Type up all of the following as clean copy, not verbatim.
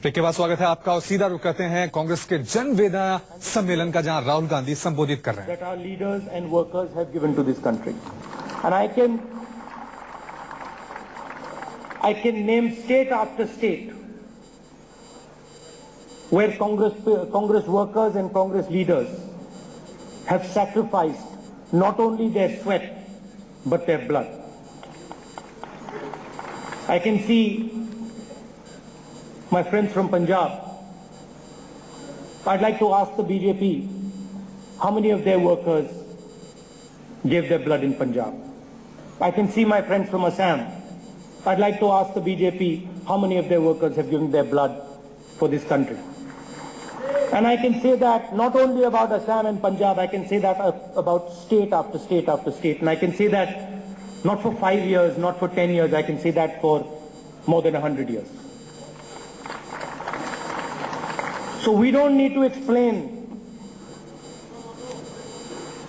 Break के बाद स्वागत है आपका और सीधा रुख करते हैं कांग्रेस के जनवेदना सम्मेलन का, जहां राहुल गांधी संबोधित कर रहे हैं। That our leaders and workers have given to this country, and I can name state after state where Congress workers and Congress leaders have sacrificed not only their sweat but their blood. I can see my friends from Punjab. I'd like to ask the BJP how many of their workers gave their blood in Punjab. I can see my friends from Assam. I'd like to ask the BJP how many of their workers have given their blood for this country. And I can say that not only about Assam and Punjab, I can say that about state after state after state. And I can say that not for 5 years, not for 10 years, I can say that for more than 100 years. So we don't need to explain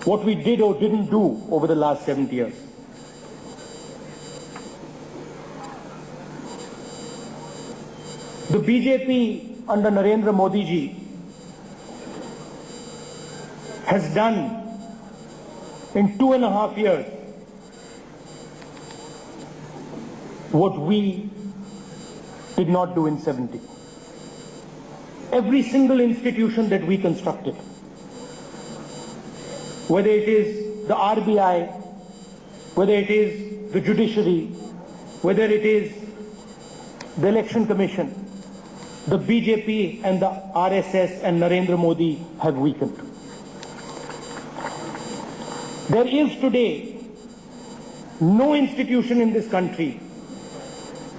what we did or didn't do over the last 70 years. The BJP under Narendra Modi ji has done in 2.5 years what we did not do in 70. Every single institution that we constructed, whether it is the RBI, whether it is the judiciary, whether it is the election commission, the BJP and the RSS and Narendra Modi have weakened. There is today no institution in this country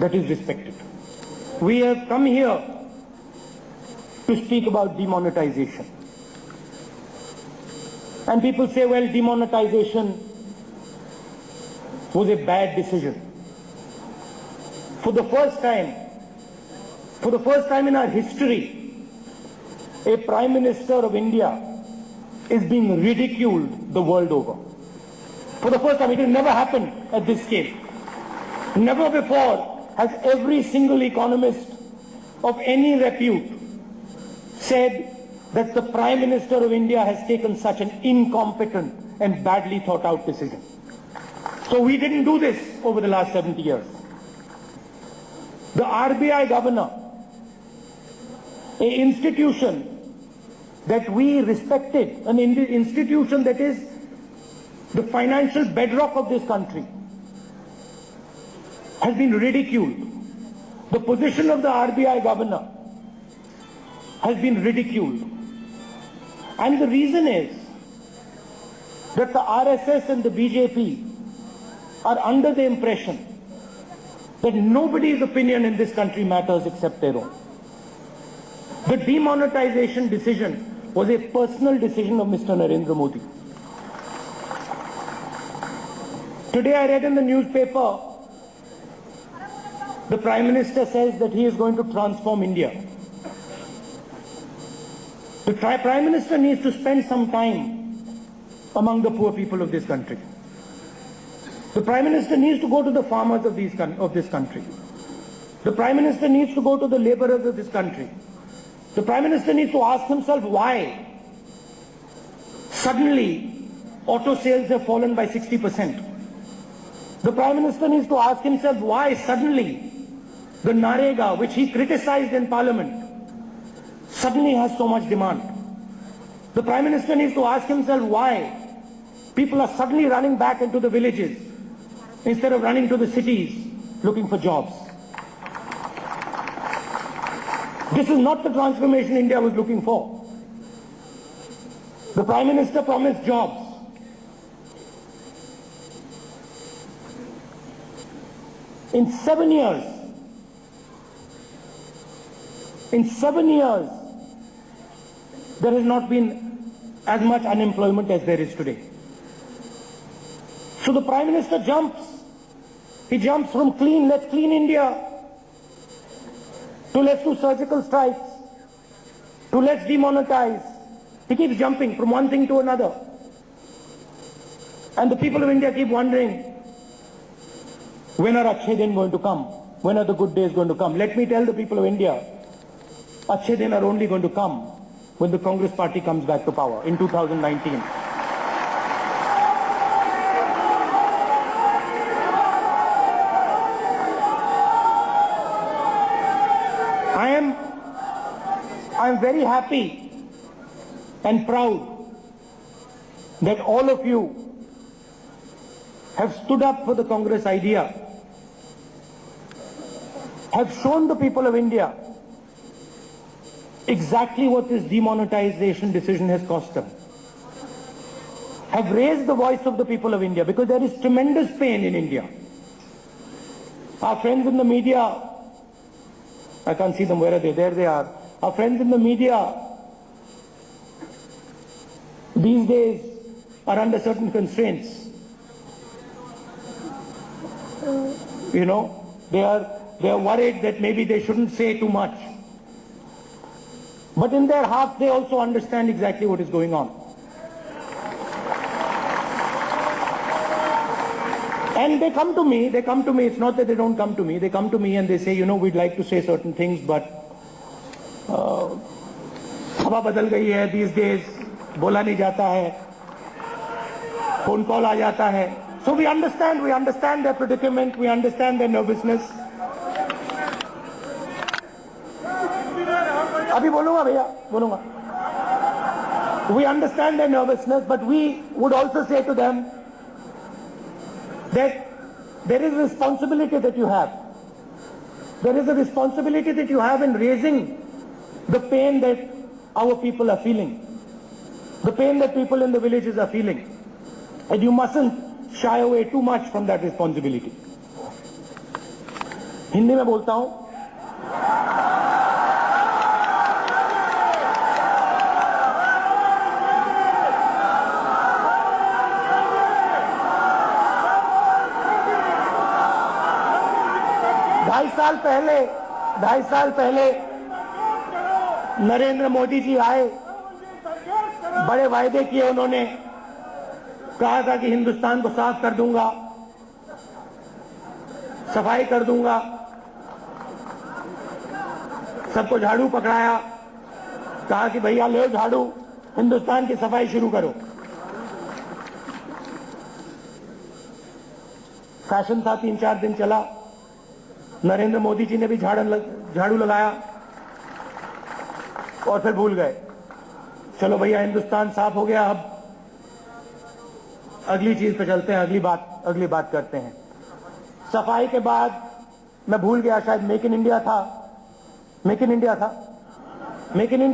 that is respected. We have come here to speak about demonetization. And people say, well, demonetization was a bad decision. For the first time in our history, a Prime Minister of India is being ridiculed the world over. For the first time, it has never happened at this scale. Never before has every single economist of any repute said that the Prime Minister of India has taken such an incompetent and badly thought out decision. So we didn't do this over the last 70 years. The RBI governor, an institution that we respected, an institution that is the financial bedrock of this country, has been ridiculed. The position of the RBI governor has been ridiculed. And the reason is that the RSS and the BJP are under the impression that nobody's opinion in this country matters except their own. The demonetization decision was a personal decision of Mr. Narendra Modi. Today I read in the newspaper, the Prime Minister says that he is going to transform India. The Prime Minister needs to spend some time among the poor people of this country. The Prime Minister needs to go to the farmers of this country. The Prime Minister needs to go to the laborers of this country. The Prime Minister needs to ask himself why suddenly auto sales have fallen by 60%. The Prime Minister needs to ask himself why suddenly the Narega, which he criticized in Parliament, suddenly has so much demand. The Prime Minister needs to ask himself why people are suddenly running back into the villages instead of running to the cities looking for jobs. This is not the transformation India was looking for. The Prime Minister promised jobs. In 7 years, there has not been as much unemployment as there is today. So the Prime Minister jumps. He jumps from let's clean India, to let's do surgical strikes, to let's demonetize. He keeps jumping from one thing to another. And the people of India keep wondering, when are Achhe Din going to come? When are the good days going to come? Let me tell the people of India अच्छे दिन are only going to come when the Congress party comes back to power in 2019. I am very happy and proud that all of you have stood up for the Congress idea, have shown the people of India exactly what this demonetization decision has cost them, have raised the voice of the people of India, because there is tremendous pain in India. Our friends in the media, I can't see them, where are they? There they are. Our friends in the media these days are under certain constraints. You know, they are worried that maybe they shouldn't say too much. But in their hearts, they also understand exactly what is going on. And they come to me, it's not that they don't come to me, they come to me and they say, you know, we'd like to say certain things, but हवा बदल गई है, these days बोला नहीं जाता है, phone call आ जाता है. So we understand their predicament, we understand their nervousness. अभी बोलूंगा भैया, बोलूंगा. We understand their nervousness, but we would also say to them that there is a responsibility that you have. There is a responsibility that you have in raising the pain that our people are feeling, the pain that people in the villages are feeling. And you mustn't shy away too much from that responsibility. Hindi में बोलता हूं. ढाई साल पहले नरेंद्र मोदी जी आए, बड़े वायदे किए उन्होंने, कहा था कि हिंदुस्तान को साफ कर दूंगा, सफाई कर दूंगा, सबको झाड़ू पकड़ाया, कहा कि भैया ले झाड़ू, हिंदुस्तान की सफाई शुरू करो. फैशन था, 3-4 दिन चला. नरेंद्र मोदी जी ने भी झाड़ू लगाया और फिर भूल गए. चलो भैया हिंदुस्तान साफ हो गया, अब अगली चीज पे चलते हैं, अगली बात करते हैं. सफाई के बाद मैं भूल गया, शायद मेक इन इंडिया था. मेक इन इंडिया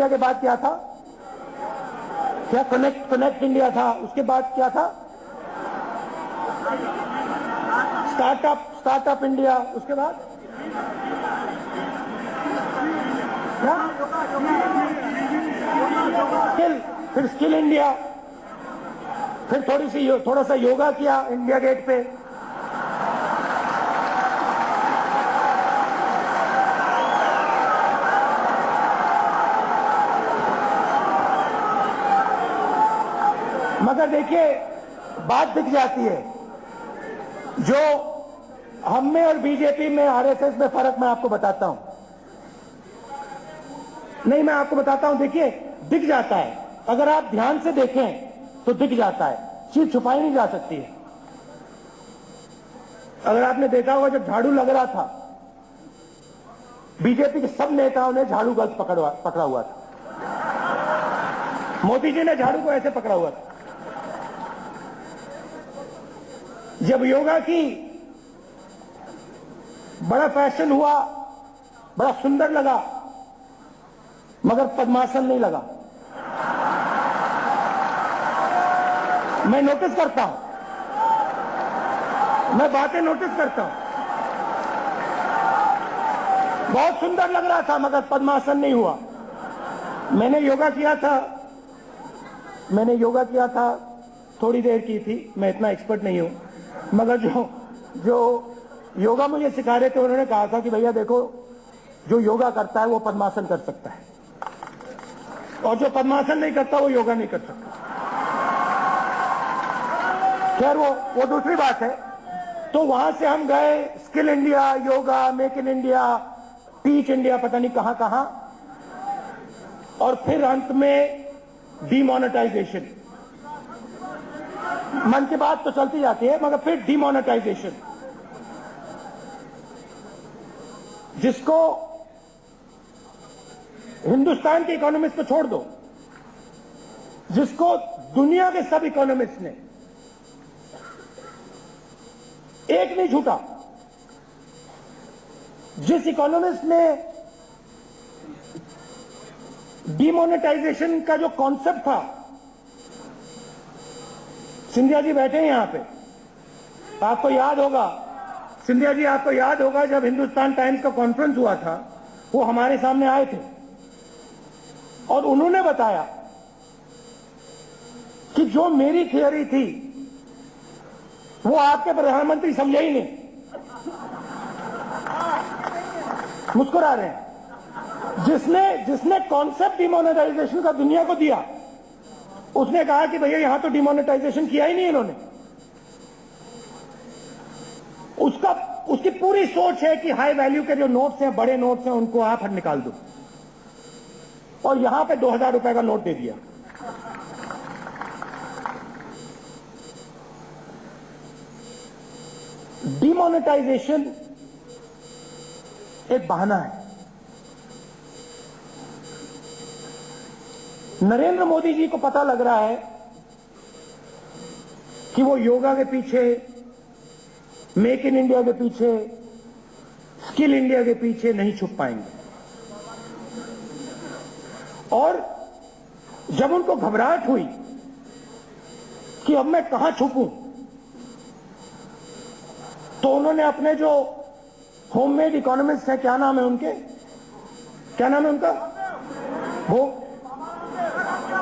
के बाद क्या था? क्या कनेक्ट इंडिया था? उसके बाद क्या था? Startup India. उसके बाद फिर स्किल इंडिया, फिर थोड़ा सा योगा किया इंडिया गेट पे. मगर देखिए बात दिख जाती है. जो हम में और बीजेपी में, आरएसएस में फर्क मैं आपको बताता हूं. नहीं, मैं आपको बताता हूं. देखिए दिख जाता है, अगर आप ध्यान से देखें तो दिख जाता है. चीज छुपाई नहीं जा सकती है. अगर आपने देखा होगा, जब झाड़ू लग रहा था, बीजेपी के सब नेताओं ने झाड़ू गलत पकड़ा हुआ था. मोदी जी ने झाड़ू को ऐसे पकड़ा हुआ था. जब योगा की, बड़ा फैशन हुआ, बड़ा सुंदर लगा, मगर पद्मासन नहीं लगा. मैं नोटिस करता हूं, मैं बातें नोटिस करता हूं. बहुत सुंदर लग रहा था, मगर पद्मासन नहीं हुआ. मैंने योगा किया था, थोड़ी देर की थी, मैं इतना एक्सपर्ट नहीं हूं. मगर जो योगा मुझे सिखा रहे थे, उन्होंने कहा था कि भैया देखो, जो योगा करता है वो पद्मासन कर सकता है, और जो पद्मासन नहीं करता वो योगा नहीं कर सकता. खैर वो दूसरी बात है. तो वहां से हम गए skill India, yoga, make in India, teach India, पता नहीं कहां कहां. और फिर अंत में डीमोनेटाइजेशन। मन की बात तो चलती जाती है, मगर फिर डीमोनेटाइजेशन, जिसको हिंदुस्तान के इकोनॉमिस्ट को छोड़ दो, जिसको दुनिया के सब इकोनॉमिस्ट ने, एक नहीं छूटा, जिस इकोनॉमिस्ट ने डीमोनेटाइजेशन का जो कॉन्सेप्ट था, सिंधिया जी बैठे हैं यहां पे, आपको याद होगा, सिंधिया जी आपको याद होगा जब हिंदुस्तान टाइम्स का कॉन्फ्रेंस हुआ था, वो हमारे सामने आए थे और उन्होंने बताया कि जो मेरी थियरी थी वो आपके प्रधानमंत्री समझे ही नहीं। मुस्कुरा रहे हैं। जिसने कॉन्सेप्ट डिमोनेटाइजेशन का दुनिया को दिया, उसने कहा कि भैया यहां तो डिमोनेटाइजेशन किया ही नहीं इन्होंने। उसकी पूरी सोच है कि हाई वैल्यू के जो नोट्स हैं, बड़े नोट्स हैं, उनको आप निकाल दो, और यहां पे 2000 रुपए का नोट दे दिया। डिमोनेटाइजेशन एक बहाना है। नरेंद्र मोदी जी को पता लग रहा है कि वो योगा के पीछे, मेक इन इंडिया के पीछे, स्किल इंडिया के पीछे नहीं छुप पाएंगे, और जब उनको घबराहट हुई कि अब मैं कहां छुपूं, तो उन्होंने अपने जो होममेड इकोनॉमिस्ट हैं, क्या नाम है उनके, क्या नाम है उनका,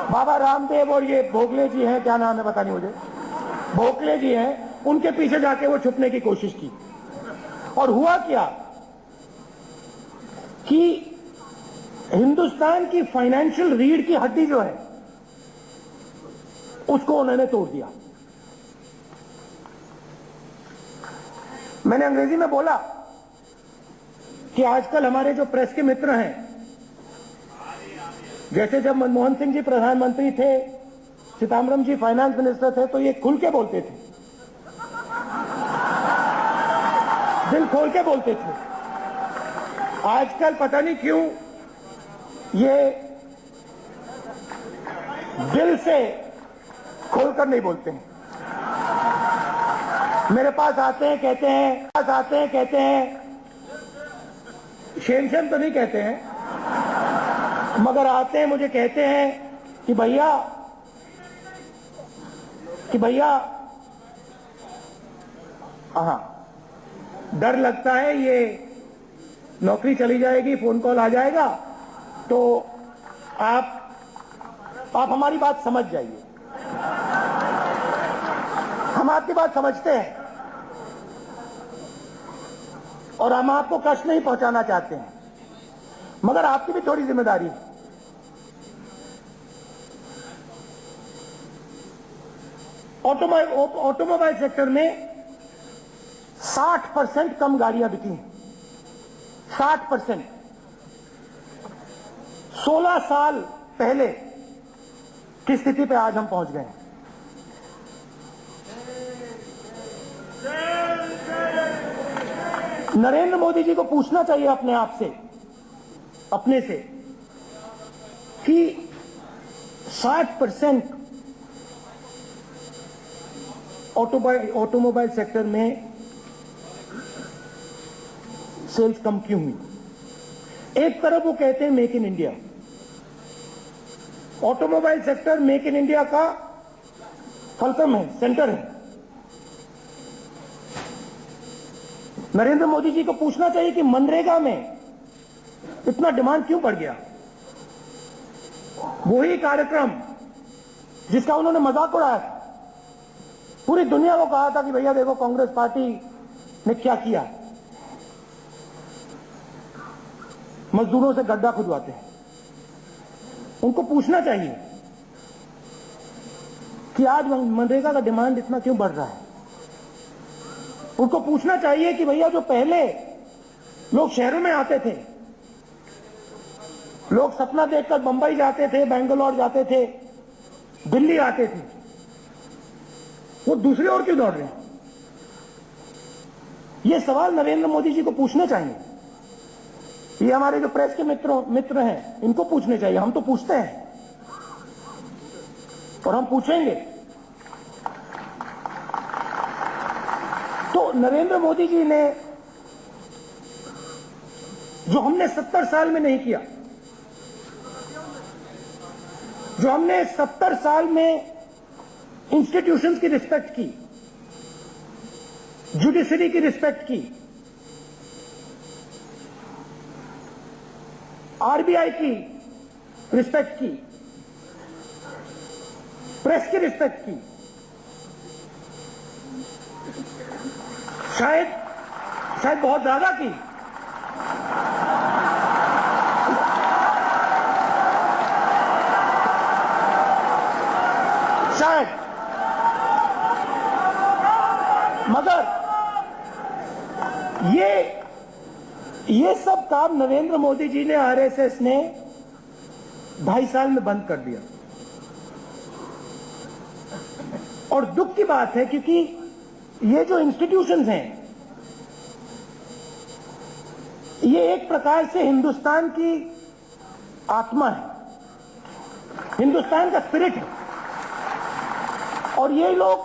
बाबा रामदेव और ये भोगले जी हैं, क्या नाम है पता नहीं मुझे, भोगले जी हैं, उनके पीछे जाके वो छुपने की कोशिश की। और हुआ क्या कि हिंदुस्तान की फाइनेंशियल रीढ़ की हड्डी जो है, उसको उन्होंने तोड़ दिया। मैंने अंग्रेजी में बोला कि आजकल हमारे जो प्रेस के मित्र हैं, जैसे जब मनमोहन सिंह जी प्रधानमंत्री थे, चिदम्बरम जी फाइनेंस मिनिस्टर थे, तो ये खुल के बोलते थे, दिल खोल के बोलते थे। आजकल पता नहीं क्यों ये दिल से खोलकर नहीं बोलते हैं। मेरे पास आते हैं कहते हैं, शेम तो नहीं कहते हैं, मगर आते हैं मुझे कहते हैं कि भैया हाँ, डर लगता है ये नौकरी चली जाएगी, फोन कॉल आ जाएगा, तो आप हमारी बात समझ जाइए। हम आपकी बात समझते हैं और हम आपको कष्ट नहीं पहुंचाना चाहते हैं, मगर आपकी भी थोड़ी जिम्मेदारी है। ऑटोमोबाइल सेक्टर में 60% कम गाड़ियां बिकी हैं, 60%। 16 साल पहले की स्थिति पे आज हम पहुंच गए हैं। नरेंद्र मोदी जी को पूछना चाहिए अपने आप से, अपने से, कि 60% ऑटोमोबाइल सेक्टर में सेल्स कम क्यों हुई। एक तरफ वो कहते हैं make in India, automobile sector make in India का फलक्रम है, सेंटर है। नरेंद्र मोदी जी को पूछना चाहिए कि मनरेगा में इतना डिमांड क्यों बढ़ गया। वही कार्यक्रम जिसका उन्होंने मजाक उड़ाया था, पूरी दुनिया को कहा था कि भैया देखो कांग्रेस पार्टी ने क्या किया, मजदूरों से गड्ढा खुदवाते हैं। उनको पूछना चाहिए कि आज मनरेगा का डिमांड इतना क्यों बढ़ रहा है। उनको पूछना चाहिए कि भैया जो पहले लोग शहरों में आते थे लोग सपना देखकर बंबई जाते थे, बेंगलोर जाते थे, दिल्ली आते थे, वो दूसरी ओर क्यों दौड़ रहे हैं? ये सवाल नरेंद्र मोदी जी को पूछने चाहिए। ये हमारे जो प्रेस के मित्र हैं, इनको पूछने चाहिए। हम तो पूछते हैं और हम पूछेंगे। तो नरेंद्र मोदी जी ने जो हमने 70 साल में नहीं किया, जो हमने 70 साल में इंस्टीट्यूशंस की रिस्पेक्ट की, जुडिशरी की रिस्पेक्ट की, आरबीआई की रिस्पेक्ट की, प्रेस की रिस्पेक्ट की, शायद बहुत ज्यादा की, शायद, मगर ये सब काम नरेंद्र मोदी जी ने, आरएसएस ने 2.5 साल में बंद कर दिया। और दुख की बात है, क्योंकि ये जो इंस्टीट्यूशंस हैं, ये एक प्रकार से हिंदुस्तान की आत्मा है, हिंदुस्तान का स्पिरिट है। और ये लोग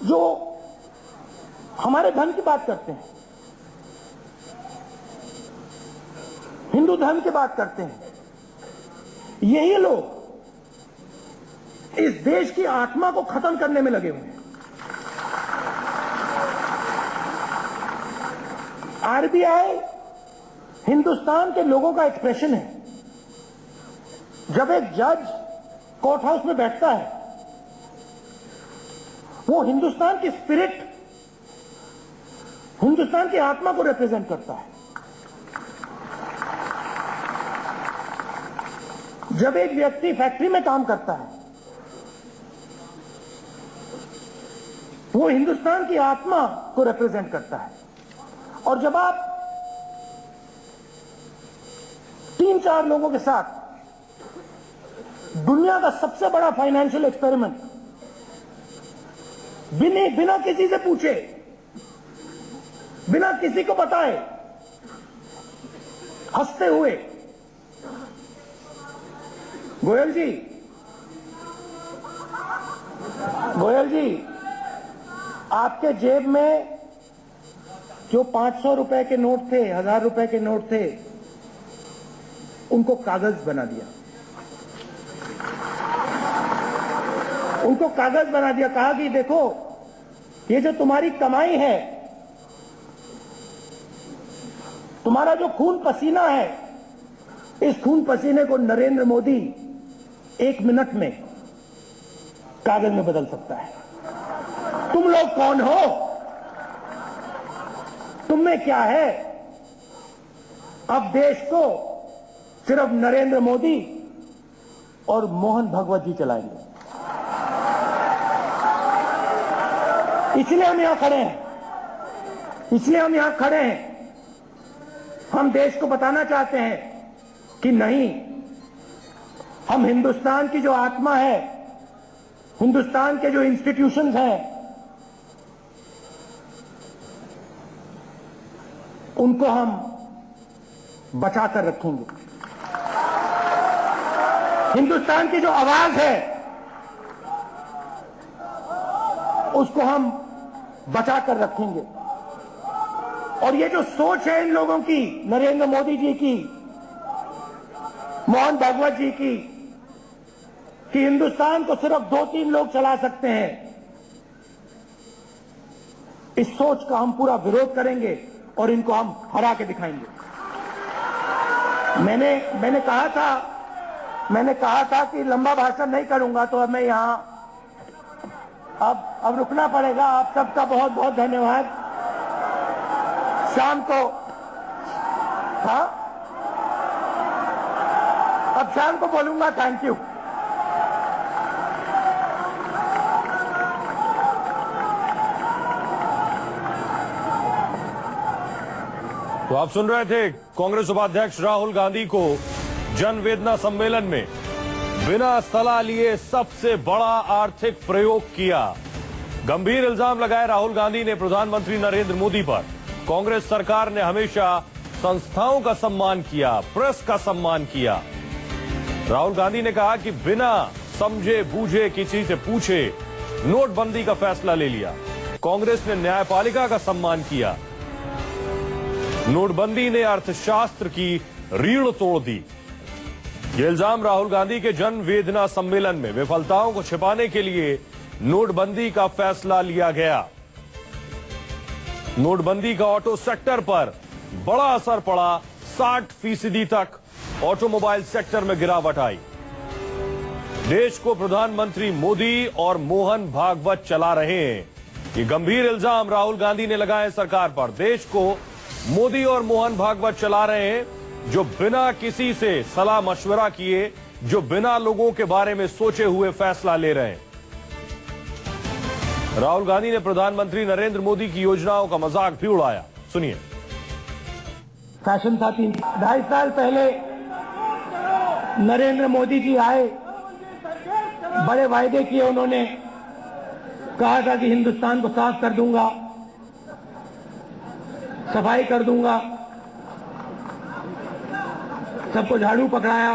जो हमारे धर्म की बात करते हैं, हिंदू धर्म की बात करते हैं, यही लोग इस देश की आत्मा को खत्म करने में लगे हुए हैं। आरबीआई हिंदुस्तान के लोगों का एक्सप्रेशन है। जब एक जज कोर्ट हाउस में बैठता है, वो हिंदुस्तान की स्पिरिट, हिंदुस्तान की आत्मा को रिप्रेजेंट करता है। जब एक व्यक्ति फैक्ट्री में काम करता है, वो हिंदुस्तान की आत्मा को रिप्रेजेंट करता है। और जब आप 3-4 लोगों के साथ दुनिया का सबसे बड़ा फाइनेंशियल एक्सपेरिमेंट बिना किसी से पूछे, बिना किसी को बताए, हंसते हुए, गोयल जी, आपके जेब में जो 500 रुपए के नोट थे, 1000 रुपए के नोट थे, उनको कागज बना दिया, उनको कागज बना दिया। कहा कि देखो, ये जो तुम्हारी कमाई है, तुम्हारा जो खून पसीना है, इस खून पसीने को नरेंद्र मोदी 1 मिनट में कागज में बदल सकता है। तुम लोग कौन हो? तुम में क्या है? अब देश को सिर्फ नरेंद्र मोदी और मोहन भगवत जी चलाएंगे। इसलिए हम यहां खड़े हैं, हम देश को बताना चाहते हैं कि नहीं, हम हिंदुस्तान की जो आत्मा है, हिंदुस्तान के जो इंस्टीट्यूशंस हैं, उनको हम बचाकर रखेंगे। हिंदुस्तान की जो आवाज है, उसको हम बचाकर रखेंगे। और ये जो सोच है इन लोगों की, नरेंद्र मोदी जी की, मोहन भागवत जी की, कि हिंदुस्तान को सिर्फ 2-3 लोग चला सकते हैं, इस सोच का हम पूरा विरोध करेंगे और इनको हम हरा के दिखाएंगे। मैंने कहा था कि लंबा भाषण नहीं करूंगा, तो अब मैं यहां अब रुकना पड़ेगा। आप सबका बहुत बहुत धन्यवाद। शाम को, हाँ, अब शाम को बोलूंगा। Thank you. तो आप सुन रहे थे कांग्रेस उपाध्यक्ष राहुल गांधी को जनवेदना सम्मेलन में बिना सलाह लिए सबसे बड़ा आर्थिक प्रयोग किया। गंभीर इल्जाम लगाए राहुल गांधी ने प्रधानमंत्री नरेंद्र मोदी पर। कांग्रेस सरकार ने हमेशा संस्थाओं का सम्मान किया, प्रेस का सम्मान किया। राहुल गांधी ने कहा कि बिना समझे बूझे किसी से पूछे नोटबंदी का फैसला ले लिया। कांग्रेस ने न्यायपालिका का सम्मान किया। नोटबंदी ने अर्थशास्त्र की रीढ़ तोड़ दी। यह इल्जाम राहुल गांधी के जन वेदना सम्मेलन में विफलताओं को छिपाने के लिए नोटबंदी का फैसला लिया गया। नोटबंदी का ऑटो सेक्टर पर बड़ा असर पड़ा। 60% तक ऑटोमोबाइल सेक्टर में गिरावट आई। देश को प्रधानमंत्री मोदी और मोहन भागवत चला रहे हैं। ये गंभीर इल्जाम राहुल गांधी ने लगाए सरकार पर। देश को मोदी और मोहन भागवत चला रहे हैं, जो बिना किसी से सलाह मशवरा किए, जो बिना लोगों के बारे में सोचे हुए फैसला ले रहे हैं। राहुल गांधी ने प्रधानमंत्री नरेंद्र मोदी की योजनाओं का मजाक भी उड़ाया। सुनिए। फैशन साथी 2.5 साल पहले नरेंद्र मोदी जी आए, बड़े वायदे किए उन्होंने। कहा था कि हिंदुस्तान को साफ कर दूंगा, सफाई कर दूंगा। सबको झाड़ू पकड़ाया,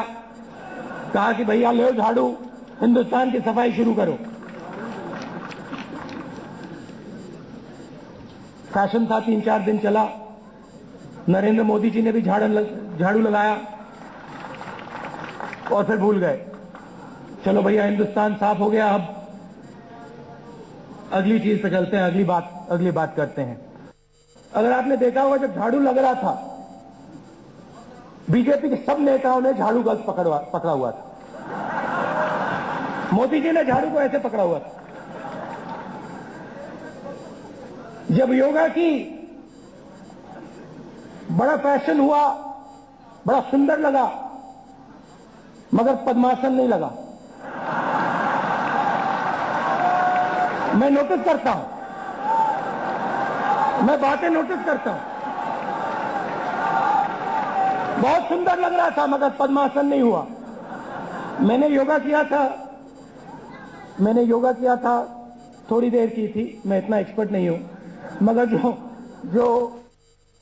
कहा कि भैया ले झाड़ू, हिंदुस्तान की सफाई शुरू करो। फैशन था, 3-4 दिन चला। नरेंद्र मोदी जी ने भी झाड़ू लगाया और फिर भूल गए। चलो भैया हिंदुस्तान साफ हो गया, अब अगली चीज पे चलते हैं, अगली बात करते हैं। अगर आपने देखा होगा, जब झाड़ू लग रहा था, बीजेपी के सब नेताओं ने झाड़ू गलत पकड़ा हुआ था। मोदी जी ने झाड़ू को ऐसे पकड़ा हुआ था। जब योगा की बड़ा फैशन हुआ, बड़ा सुंदर लगा, मगर पद्मासन नहीं लगा। मैं नोटिस करता हूं, मैं बातें नोटिस करता हूं। बहुत सुंदर लग रहा था, मगर पद्मासन नहीं हुआ। मैंने योगा किया था, थोड़ी देर की थी, मैं इतना एक्सपर्ट नहीं हूं, मगर जो